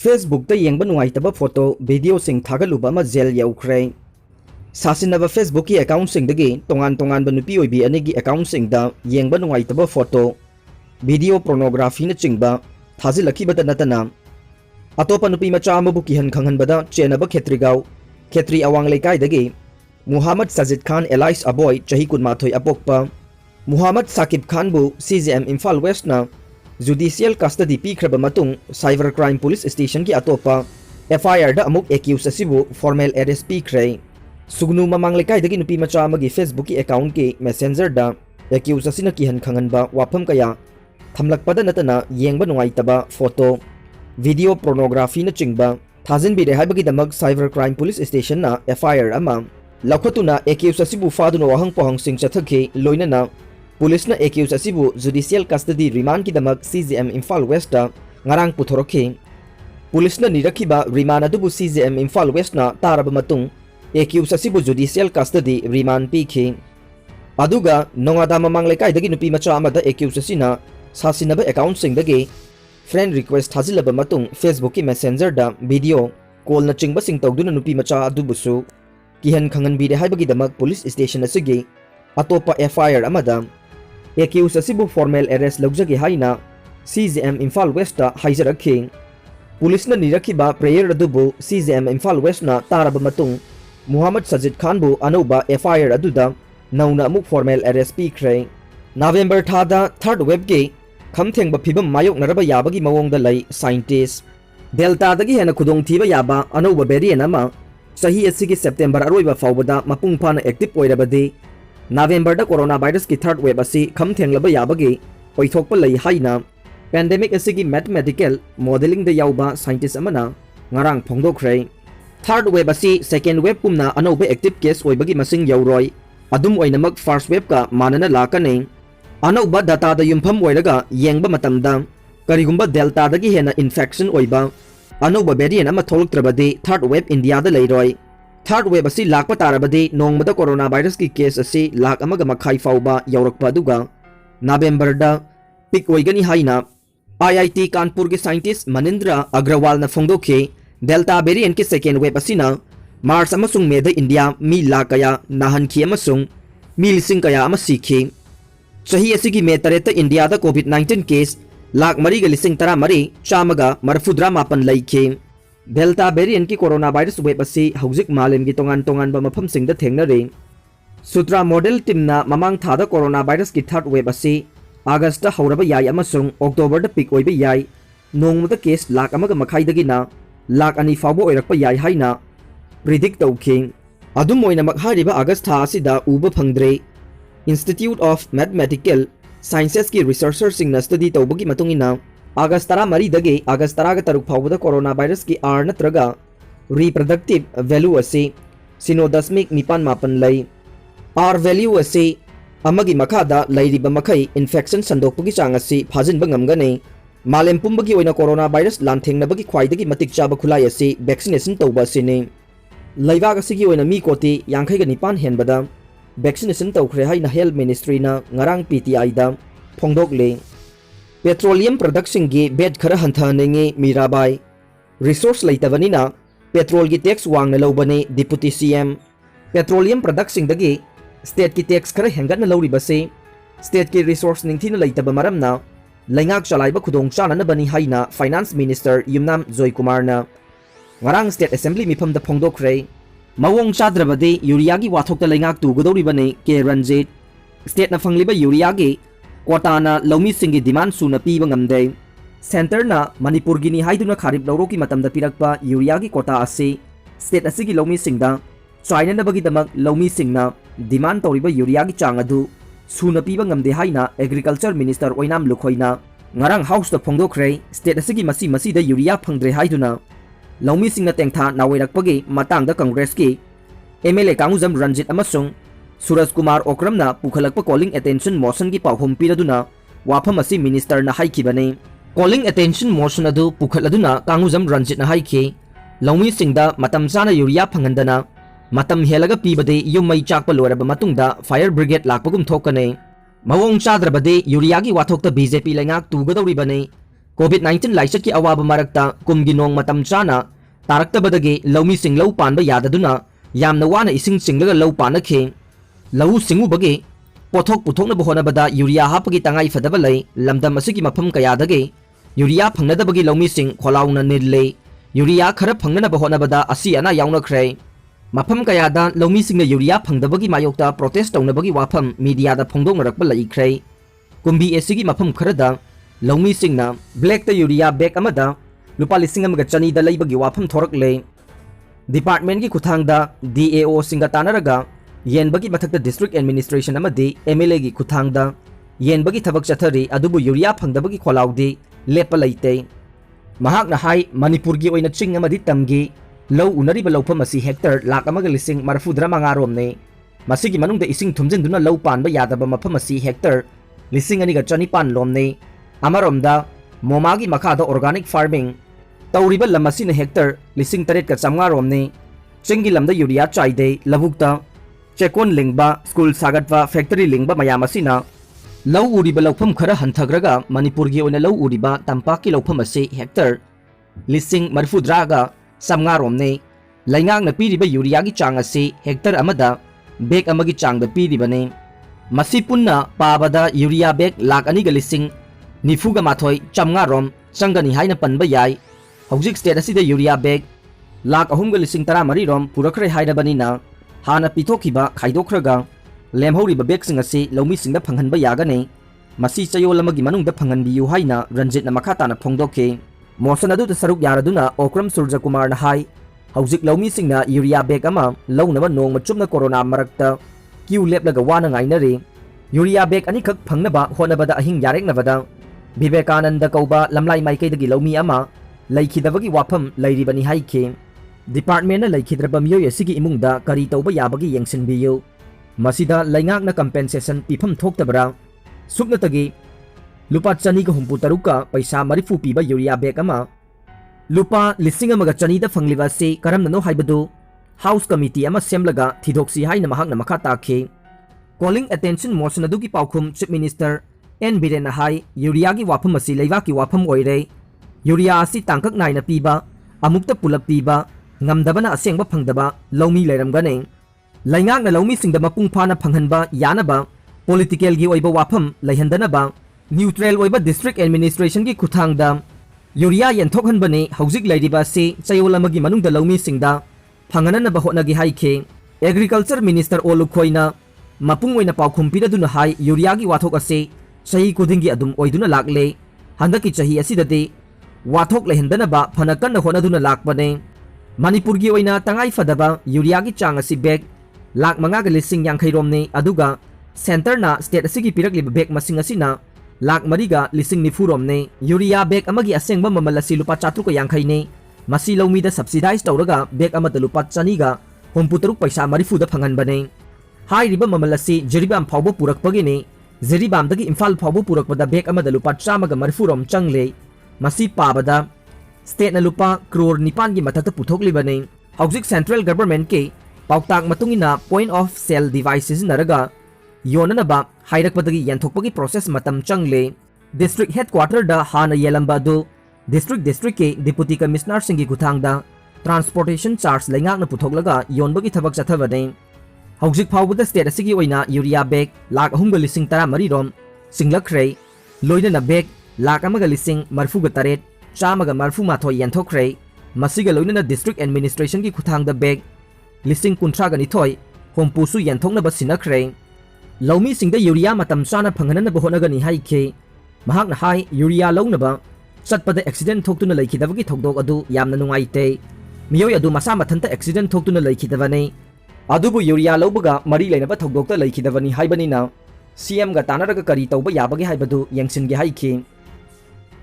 Facebook ta yengba nuaitaba photo video sing thagaluba ma jail yaukhre sasinaba Facebook ki account sing dagi tongan ba nupi oibi anigi account sing da yengba nuaitaba photo video pornography na chingba thazilaki bata natana atopa nupi macha amabu ki han khangan bada chenaba khetri awang lekai dagi Muhammad Sajid Khan Elias Aboy chahi kunmathoi apokpa Muhammad Sakib Khan bu CJM Imphal West na judicial custody pikhraba matung cyber crime police station ki atopa FIR da amuk accused asibu formal arrest pikre sugnu mamang lekai dagi nupi macha amagi Facebook ki account ki messenger da accused asina ki han khangan ba wafam kaya thamlakpada natana yengba nuaitaba photo video pornography na chingba thazin bi rehai bagi damak cyber crime police station na FIR ama lakhotuna accused asibu faduna wahang pohang sing chathakhi loinana police na accused asibu judicial custody remand ki damak CJM Imphal West da ngarang puthorokhi police na nirakhiba remand adubu CJM Imphal West na taraba matung accused asibu judicial custody remand pikhi aduga nongada mamang lekai dagi nupi macha amada accused asina sasinaba account sing dagi friend request thazilaba matung Facebook ki messenger da video call na chingba sing tawduna nupi macha adubusu kihan khangan bi rehai bagi damak police station asigi atopa FIR amada accused asibu formal arrest lagjagi haina CJM Imphal West da haijarakhi police na nirakhiba prayer adubu CJM Imphal West na taraba matung Muhammad Sajid Khan bu anoba FIR aduda nauna amuk formal arrest pikre November thada third web ge khamthengba phibam mayok naraba yabagi mawong da lai scientist delta dagi hena khudong thiba yaba anoba variant ama sahi asigi September aroiba fawbada mapung phana active oirabadi November da coronavirus ki third wave asi khamthenglaba yabagi oithokpa lai haina pandemic asigi mathematical modeling da yauba scientist amana ngarang phongdokre third wave asi second wave kumna anoba active case oibagi masing yauroi adum oinamak first wave ka manana lakane anoba data da yumpham oiraga yengba matamda karigumba delta dagi hena infection oiba anoba variant ama tholuktrabadi third wave India da leiroi third wave asi lakpa tarabadi nongmada coronavirus ki case asi lak amaga makhai fauba yaurakpa aduga November da peak oigani haina IIT Kanpur ke scientist Manindra Agrawal na phongdokhe delta variant ki second wave asina March amasung May da India mi lakaya nahankhi amasung mi lising kaya ama sikhi sahi asigi May tareta India da COVID-19 case lakh मरी लिंग तरा मरी चामगा मरफुद्रा मापन लैखे delta variant की corona virus web असी हौजिक मालेम की तोंगान तोंगान मफम सिंगदा थेंगनरे सुत्रा model टीमना ममांग थादा corona virus की third web असी अगस्त हौरबा याय अमसुंग अक्टोबर द पिक ओइबा याय नोंगमदा केस लाख अमगा मखाइदगिना लाख अनि फावबो ओइरकपा याय हाइना प्रिडिक्ट तौखे अदुम ओइनमक हारिबा अगस्त था असिदा उबा फंगद्रे इंस्टीट्यूट ऑफ मैथमेटिकल Sciences की researchers सिंग स्टडी तौबगी मतुंगिना अगस्त 13 दगे अगस्त 13 फावबदा कोरोना वायरस की R नत्रगा reproductive value असे 0.9 लई R value असे अमगी मखादा लैरिबा मखै infection संदोकपगी चांग असे फाजिनबा ngamgane मालेम पुंबगी ओइना कोरोना वायरस लांथेंगनबगी ख्वाइदगी मतिक चाबा खुलाई असे वैक्सीनेशन तौबा सिने लैबाग असिगी ओइना मी कोटी 59 हेनबदा वैक्सीनेशन तौखरे हाइना हेल्थ मिनिस्ट्री ना ngarang PTI da phongdokle petroleum production gi bet khara hanthanenge mirabai resource leitabani na petrol gi tax wang na lobane deputy CM petroleum production dagi state ki tax khara hengat na lori base state ki resource ningthi na leitaba maram na laingak chalaiba khudong chana na bani haina finance minister Yumnam Joy Kumar na ngarang state assembly mifam da phongdokre mawong chadrabadi urea की वाथोक लेंगाक तुगदौरी बने के Ranjit state ना फंगलिबा urea की कोटा ना लौमी सिंह की demand सुना पीबा ngamde centre ना मणिपुर की नि हाइदुना खारिब लौरो की मतम दा पिरकपा यूरिया की कोटा असे स्टेट असी की लौमी सिंह दा चाइना ना बगी दमक लौमी सिंह ना डिमांड तौरिबा यूरिया की चांग अदु सुना पीबा ngamde हाइना एग्रीकल्चर मिनिस्टर ओइनाम लुखोइना ngarang हाउस दा फोंगदोखरे स्टेट असी की मसी दा यूरिया फंगद्रे हाइदुना लौमी सिंह ना तेंथा नावेरकपगी मतंग कांग्रेस की MLA कांगुजम रंजित अमसुंग सूरज कुमार ओक्रम ना पुखलकपा कॉलिंग अटेंशन मोशन की पाहुम पीरदुना वाफम असी मिनिस्टर ना हाइखिबने कॉलिंग अटेंशन मोशन अदु पुखलदुना कांगुजम रंजित ना हाइखि लौमी सिंह दा मतम चाना यूरिया फंगंदना मतम हेलगा पीबदे युमई चाकपा लोरबा मतुंगदा फायर ब्रिगेड लाकपगुम थोकने मवोंग चाद्रबदे यूरिया की वाथोकता BJP लेंगाक तुगदौरिबने कोविड-19 लाइचत की अवाब मरक्ता कुमगी नोंग मतम चाना तारक्तबदगे लौमी सिंग लौ पानबा याददुना यामना वाना इसिंग सिंगलगा लौ पानखे लौ सिंगुबगे पोथोक पुथोकनबा होनबदा यूरिया हापगी तंगाई फदबा लै लमदम असिगी मफम कयादगे यूरिया फंगनदबगी लौमी सिंग खोलाउना निल्ले यूरिया खर फंगनबा होनबदा असी अना याउनख्रे मफम कयादा लौमी सिंगना यूरिया फंगदबगी मायोक्ता प्रोटेस्ट तौनबगी वाफम मीडियादा फोंदोंगरकबा लैख्रे कुंभी एसीगी मफम खरदा लौमी सिंगना ब्लैक ता यूरिया बैग अमदा लुपा लिसिंग अमगा चनीदा लैबगी वाफम थोरकले डिपार्टमेंट की खुथांगदा DAO सिंगा तानरगा येनबगी मथक्ता डिस्ट्रिक्ट एडमिनिस्ट्रेशन अमदी MLA की खुथांगदा येनबगी थबक चथरी अदुबु यूरिया फंगदबगी खोलाउदी लेप लैते महाकना हाई मणिपुर की ओइना चिंग अमदी तमगी लौ उनरीबा लौफम असी हेक्टर लाख अमगा लिसिंग मरफुद्रा मंगारोमने मसिगी मनुंगदा इसिंग थुमजिनदुना लौ पानबा यादबा मफम असी हेक्टर लिसिंग अनिगा चनिपान लोमने अमरोमदा मोमागी मखादा ऑर्गेनिक फार्मिंग तौरीबा लम असिना हेक्टर लिसिंग तरेट का चमगा रोमने चिंगी लमदा यूरिया चाइदे लबुक्ता चेकोन लिंगबा स्कूल सागतवा फैक्ट्री लिंगबा मयाम असिना लौ उरीबा लौफम खरा हंथग्रगा मणिपुर की ओइना लौ उरीबा तंपाकी लौफम असे हेक्टर लिसिंग मरफुद्रागा समगा रोमने लैंगांगना पीरिबा यूरिया की चांग असे हेक्टर अमदा बैग अमगी चांगदा पीरिबने मसी पुन्ना पाबदा यूरिया बैग लाख अनिगा लिसिंग निफुगा माथोय चमगा रोम चंगनी हाइना पनबा याय हौजिक स्टेट असिदा यूरिया बैग लाख अहुमगा लिसिंग 13 रोम पुरखरे हाइरबनिना हाना पिथोखिबा खाइदोखरगा लेमहौरिबा बैगसिंग असे लौमीसिंगदा फंगहनबा यागने मसी चयोल अमगी मनुंगदा फंगहनबियु हाइना रंजितना मखाताना फोंदोखे मोशन अदुदा सरुक यारदुना Okram Surya Kumar high हौजिक लौमीसिंगना urea bag अमा लौनबा नोंग मचुमना कोरोना मरक्ता क्यू लेपलगा वाना गाइनरे यूरिया बैग अनिखक फंगनबा होनबदा अहिंग यारेकनबदा विवेकानंद कौबा लमलाई माइकैदगी लौमी अमा लैखिदबगी वाफम लैरिबनी हाइखे डिपार्टमेंट लैखिद्रबा मियोय असिगी इमुंगदा करी तौबा याबगी यंगसिनबियु मसिदा लैंगाकना कंपेंसेशन पिफम थोक्तबरा सुकनतगी लुपा चनीगा हुंपु तरुका पैसा मरिफु पीबा यूरिया बैग अमा लुपा लिसिंग अमगा चनीदा फंगलिबा से करमननो हाइबदु हाउस कमिटी अमा सेमलगा थिदोक्सी हाइना महाकना मखा ताखे कॉलिंग अटेंशन मोशन अदुगी पाउखुम चीफ मिनिस्टर N Biren हाई यूरिया की वाफम असी लेवा की वाफम ओइरे यूरिया असी तांकक नाइना पीबा अमुक्ता पुलप पीबा ngamdabana asengba phangdaba lawmi leiramgane laingakna lawmi singda mapung phana phanghanba yanaba political gi oiba wafam leihandanaba neutral oiba district administration gi khuthangda urea यंथोखनबने हौजिक लैरिबा से चयोल अमगी मनुंगदा लौमी सिंगदा फंगननबा होनगी हाइखे एग्रीकल्चर मिनिस्टर ओलुखोइना मपुंग ओइना पाउखुम पिरदुना हाई यूरिया गी वाथोक असे सही खुदिंगी अदुम ओइदुना लागले हंदकी चही असिददे वाथोक लेहंदनबा फनकन होनदुना लागबने मणिपुर गी ओइना तंगाई फदबा यूरिया गी चांग असी बैग लाख मंगा गे लिसिंग यांखै रोमने अदुगा सेंटरना स्टेट असिगी पिरकलिबा बैग मसिंग असिना लाख मरीगा लिसिंग निफुरोमने यूरिया बैग अमगी असेंगबा ममल असि लुपा 400 यांखैने मसी लौमीदा सब्सिडाइज तौरगा बैग अमदा लुपा 200 हुंपुतरुक पैसा मरिफुदा फंगनबने हाइरिबा ममल असि जिरिबाम फावबो पुरकपगिने जिरिबामदगी इम्फाल फावबो पुरकपदा बैग अमदा लुपा 140 चंगले मसी पाबदा स्टेट न लुपा करोड़ 9 की मथक पुथोकलिबने हौजिक सेंट्रल गवर्नमेंट के पाउताक मतुंगिना पॉइंट ऑफ सेल डिवाइसेस नरगा योननबा हाइरकपदगी यंथोकपगी प्रोसेस मतम चंगले डिस्ट्रिक्ट हेडक्वार्टर दा हाना येलंबा दो डिस्ट्रिक्ट के डिप्टी कमिश्नर सिंगी गुथांगदा ट्रांसपोर्टेशन चार्ज लेंगाकना पुथोकलगा योनबगी थबक चथबने हौजिक फावबदा स्टेट असिगी ओइना यूरिया बैग लाख 3,13 रोम सिंगलख्रे लोइना बैग लाख 1,38 चामगा मरफु माथो यंथोख्रे मसिगा लोइना डिस्ट्रिक्ट एडमिनिस्ट्रेशन की खुथांगदा बैग 1,30,2 होमपुसु यंथोकनबा सिनख्रे लौमी सिंगदा यूरिया मतम चाना फंगननबा होनगनी हाइखे महाकना हाई यूरिया लौनबा चटपदा एक्सीडेंट थोक्तुना लैखिदबगी थौदोक अदु यामना नुंगाइते मियोय अदु मसा मथंता एक्सीडेंट थोक्तुना लैखिदबने अदुबु यूरिया लौबगा मरी लैनबा थौदोकता लैखिदबनी हाइबनिना CM गा तानरगा करी तौबा याबगे हाइबदु यंगसिनगे हाइखे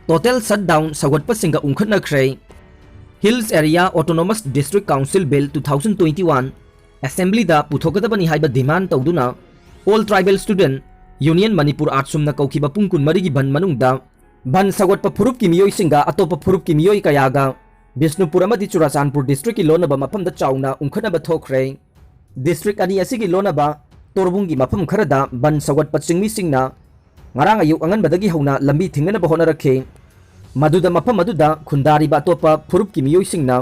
टोटल शटडाउन सगोटपा सिंगा उंखटनख्रे hills area autonomous district council bill 2021 assembly दा पुथोकदबनी हाइबा डिमांड तौदुना all tribal student union Manipur आर्ट्सुमना कौखिबा पुंग 20 की बन मनुंगदा बन सगोटपा फुरुप की मियोय सिंगा अतोपा फुरुप की मियोय कयागा बिष्णुपुर अमदी चुराचानपुर डिस्ट्रिक्ट की लोनबा मफमदा चाउना उंखनबा थोखरे डिस्ट्रिक्ट अनि असिगी लोनबा तोरबुंगी मफम खरदा बन सगोटपा चिंगमी सिंगना ngarang ayuk angan badagi hauna lambi thingnana ba honarake Maduda mafam aduda khundariba atopa phurupki miyoisingna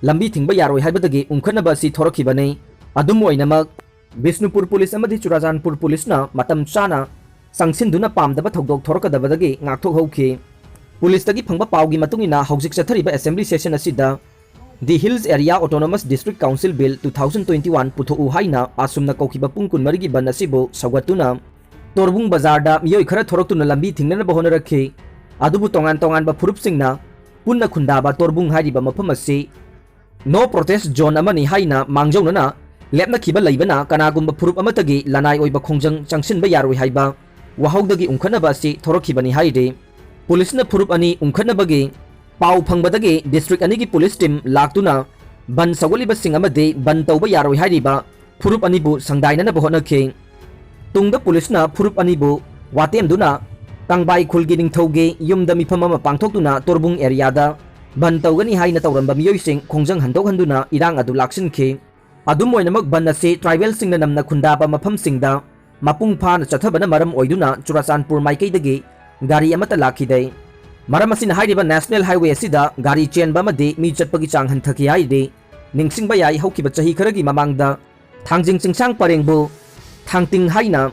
lambi thingba yaroi haibadagi umkhanaba asi thorakibane. Adum oinamak Bisnupur Police amadi Churachandpur Police na matam chana sangsinduna pamdaba thogdok thorakadabadagi ngakthok hauki. Police tagi phangba pawgi matungina haujik chathariba assembly session asida The Hills Area Autonomous District Council Bill 2021 puthoku haina asumna kaukiba pungkun marigi ban asibo sawatuna Torbung Bazarda miyoi khara thoroktuna lambi thingnana bahona rakhi. Adubu tongan ba phurup singna punna khundaba Torbung hariba mafam asi no protest zone amani haina mangjaunana lepna khiba leibana kanagumba phurup amatagi lanai oiba khongjang changsinba yaroi haiba wahaudagi umkhanaba asi thorokhibani haide. Police na phurup ani umkhanabagi pau phangbadagi district ani ki police team laktuna ban sagoliba sing amade ban tauba yaroi hariba phurup ani bu sangdaina na bahona khe. Tungda police na phurup ani bu watem duna Tangbai khulgi ningthauge yumda mifam ama pangthokduna Torbung area da ban tawgani haina tawramba miyoising khongjang handok handuna irang adu laksinke. Adum oinamak ban ase tribal singna namna khundaba mafam singda mapung phana chathabana maram oiduna Churachandpur maikaidagi gari amata lakhidai. Maram asina hairiba national highway asida gari chenba amade mi chatpagi chang hanthaki haide ningsingba yai haukiba chahi kharagi mamangda thangjing chingsang parengbu thangting haina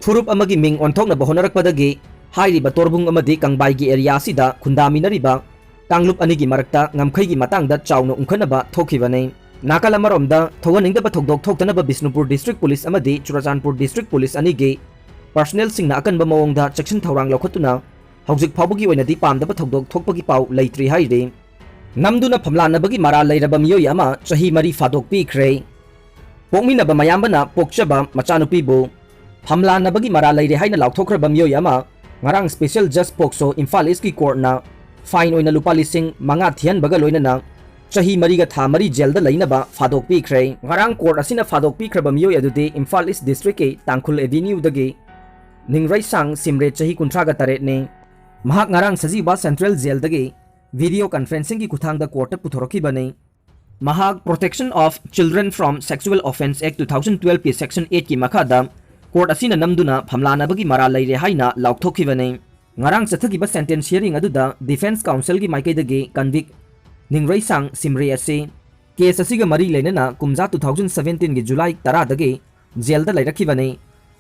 phurup amagi ming onthokna bahonarakpadagi hairiba Torbung amadi Kangbai gi area asida khundaminariba Tanglup anigi marakta ngamkhaigi matangda chawna umkhanaba thokibane. Nakal amaromda thoganingdaba thokdok thoktanaba Bisnupur District Police amadi Churachandpur District Police anigi personnel singna akanba mawongda chaksin thawrang lokhatuna haujik phawbagi oinadi pamdaba thokdok thokpagi paw leitri haide. Namduna phamlanabagi mara leiraba miyoi ama chahi mari fadok pikre. Pokminaba mayambana pokchaba machanupibu phamlanabagi mara leire haina laukthraba miyoi ama ngarang special just pokso Imphal East ki court na fine oina lupa lising manga thian baga loinana chahi mariga tha mari jail da lainaba fadok pikre. Ngarang court asina fadok pikraba miyoi adude Imphal East district ke Tangkhul avenue dagi Ningrai sang simre chahi 38 ne. Mahak ngarang sajiba central jail dagi video conferencing ki kuthangda court puthoroki bane. Mahak Protection of Children from Sexual Offence Act 2012 ki section 8 ki makhada court asina namduna phamlanabagi mara leire haina laukthoki bane. Ngarang chathagiba sentence hearing aduda Defense Council ki maikaidagi convict Ningrai sang simre ase case asiga mari leinana kumja 2017 gi July 10 dagi jail da lairakhibane.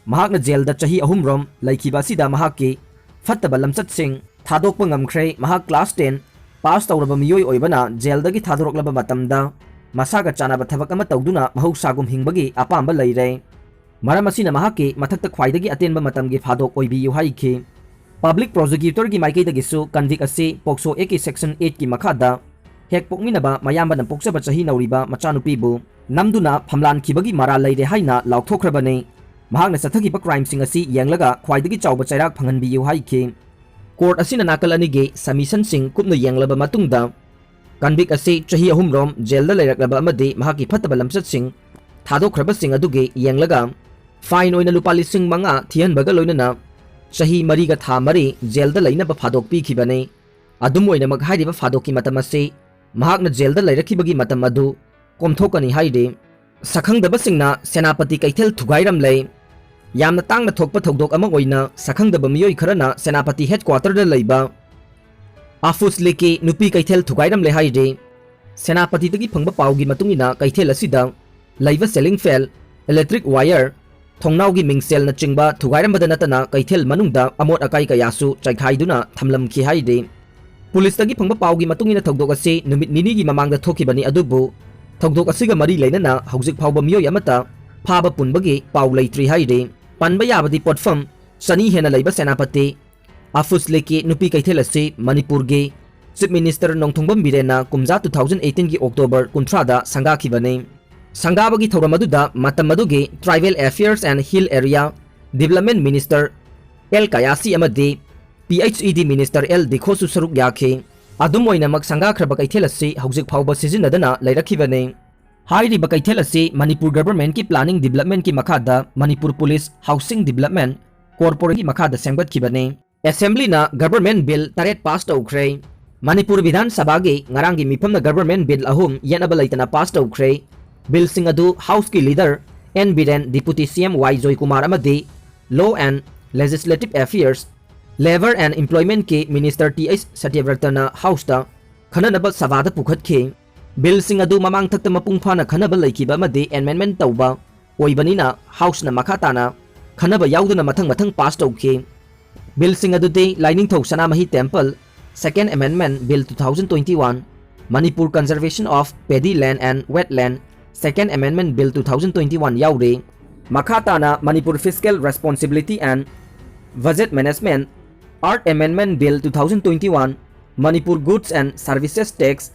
Mahakna jail da chahi ahum rom laikhiba sida mahakki fattaba lamchat sing thadokpa ngamkhre. Mahak class 10 pass tawraba miyoi oibana jail dagi thadoroklaba matamda masaga chanaba thabak ama tawduna mahausagum hingbagi apamba leire. Maram asina mahakki mathakta khwaidagi atenba matamgi phadok oibiyu haikhi. Public prosecutor gi maikaidagi su convict ase Pokso Act section 8 ki makhada hek pokminaba mayamba na pokchaba chahi nauriba machanupibu namduna phamlan khibagi mara leire haina laukthrokrabane. Mahakna chathagiba crime sing asi yenglaga khwaidagi chawba chairak phanganbiyu haikhi. Court asina nakal anige submission sing kupna yenglaba matungda convict ase chahi ahum rom jail da leiraklaba amade mahaki phattaba lamchat sing thadokhraba sing aduge yenglaga fine oina lupa lising manga thianbaga loinana chahi mariga tha mari jail da leinaba phadok pikhibane. Adum oinamak hairiba phadoki matam ase mahakna jail da leirakhibagi matam adu komthokani haide. Sakhangdaba singna Senapati Kaithel Thugairam lei yamna tangna thokpa thokdok ama oina sakhangdaba miyoi kharana Senapati headquarter da leiba Afus leke nupi Kaithel Thugairam le haide. Senapati tagi phangba pawgi matungina Kaithel asida leiba selling fel electric wire thongnaugi mingsel na chingba Thugairam badanatana Kaithel manungda amot akai kayasu chaikhaiduna thamlamki haide. Police tagi phangba pawgi matungina thokdok ase numit nini gi mamangda thokibani adubu thokdok asiga mari leinana haujik phawba miyoi amata phaba punbagi paw leitri haide. Panba yabadi potfam sani hena leiba Senapati Afus leke nupi Kaithel ase Manipur ge Chief Minister Nongthongbam Birena kumja 2018 gi October 13 da sangakhibane. Sangabagi thoramadudha matam aduge Tribal Affairs and Hill Area Development Minister L Kayasi amade PHED Minister L Dikhosu saruk yakhe. Adum oinamak sangakhraba Kaithel ase haujik phawba sizinadana leirakhibane. Hairiba Kaithel ase Manipur Government ki Planning Development ki makhada Manipur Police Housing Development Corporate ki makhada sengbatkibane. Assembly na Government Bill taret pass tawkhre. Manipur Vidhan Sabha ge ngarangi mifamna Government Bill ahum yanaba leitana pass tawkhre. Bill sing adu House ki Leader N Biren Deputy CM Y Joy Kumar amade Law and Legislative Affairs labour and employment के minister TH. सत्यव्रतना हाउसता खननब सभादा पुखतखे bill Singh अदु ममांग थक्ता मपुंग फाना खनब लैखिबा अमदि amendment तौबा ओइबनिना हाउसना मखाताना खनब याउदना मथंग मथंग पास तौखे बिल सिंह अदुदि Lainingthou Sanamahi temple second amendment bill 2021 Manipur conservation of paddy land and wetland second amendment bill 2021 याउरे मखाताना Manipur fiscal responsibility and budget management act amendment bill 2021 Manipur goods and services tax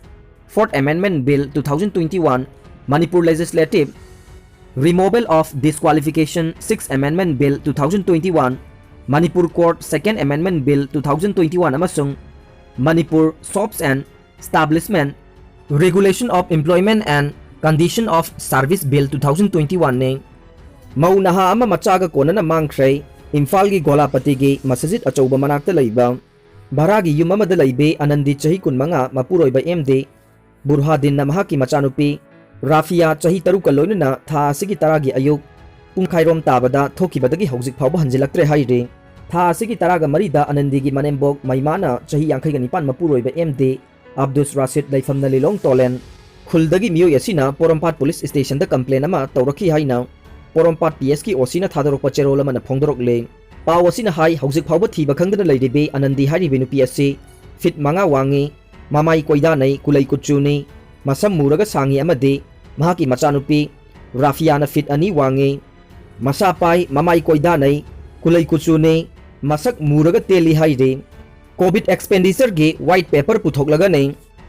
fourth amendment bill 2021 Manipur legislative removal of disqualification six amendment bill 2021 Manipur court second amendment bill 2021 अमसुंग Manipur shops and establishment regulation of employment and condition of service bill 2021 ने मऊ नहा अमा मचागा कोनना मांगख्रे इम्फाल की गोलापति की मस्जिद अचौब मनाक्ता लैबा भारागी yum अमदा लैबे Anandi चही कुनमंगा मपुरोइबा MD बुरहादीन नमहा की मचानुपी राफिया चही तरुक लोइनना था असिगी तरागी अयुक पुंखाइरोम ताबदा थोकिबदगी हौजिक फावबा हंजिलक्त्रे हाइरे था असिगी तरागा मरीदा आनंदी की मनेम्बोक मैमाना चही यांखैगा निपान मपुरोइबा एमडी अब्दुस राशिद लैफमना लिलोंग टोलेन खुलदगी मियोय असिना पोरमपाट पुलिस स्टेशन दा कंप्लेन अमा तौरखी हाइना पोरमपाट पीएस की ओसीना थादरोकपा चेरोल अमना फोंदोरकले पाव असिना हाई हौजिक फावबा थीबा खंगदना लैरिबे आनंदी हारिबे नुपी असी फिट मंगा वांगी मामाई कोइदानै कुलै कुचुनी मसम मुरगा सांगी अमदे महाकी मचानुपी राफियाना फिट अनि वांगी मसा पाई मामाई कोइदानै कुलै कुचुनी मसक मुरगा तेली हाइरे कोविड एक्सपेंडिचर के व्हाइट पेपर पुथोकलगनै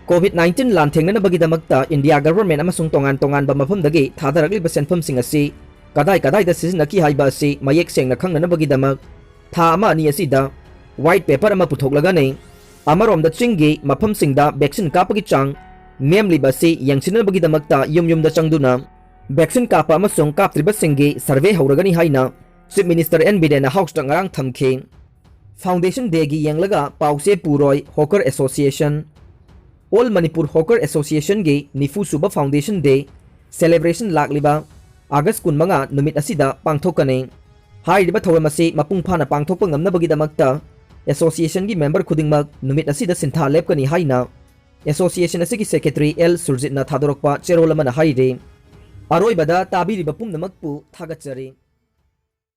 कोविड-19 लांथेंगनबगीदमक्ता इंडिया गवर्नमेंट अमसुंग तोंगान तोंगानबा मफमदगी थादरकलिबा सेनफमसिंग असि कदाई कदाई दा सिजनकी हाइबा असि मयेक सेंगना खंगनबगीदमक था अमा अनि असिदा व्हाइट पेपर अमा पुथोकलगनै अमरोमदा चिंगी मफमसिंगदा वैक्सीन कापगी चांग नेमलिबा असि यंगसिनबगीदमक्ता युम चंगदुना वैक्सीन कापा अमसुंग कापत्रिबसिंगी सर्वे हौरगनी हाइना चीफ मिनिस्टर एन बिरेना हाउस तंगरांग थमखे फाउंडेशन डे की यंगलगा पाउसे पुरोय hawker association all Manipur hawker association की निफू सुबा फाउंडेशन डे सेलिब्रेशन लाकलिबा अगस्त 15 नुमित असिदा पांगथोकने हाइरिबा थौरम असी मपुंग फाना पांगथोकपा ngamnabagidamक्ता एसोसिएशन की मेंबर खुदिंगमक नुमित असिदा सिंथा लेपकनी हाइना एसोसिएशन असी की सेक्रेटरी एल सुरजितना थादोरकपा चेरोल अमना हाइरे अरोइबदा ताबिरिबा पुंगनमकपु थागतजरी।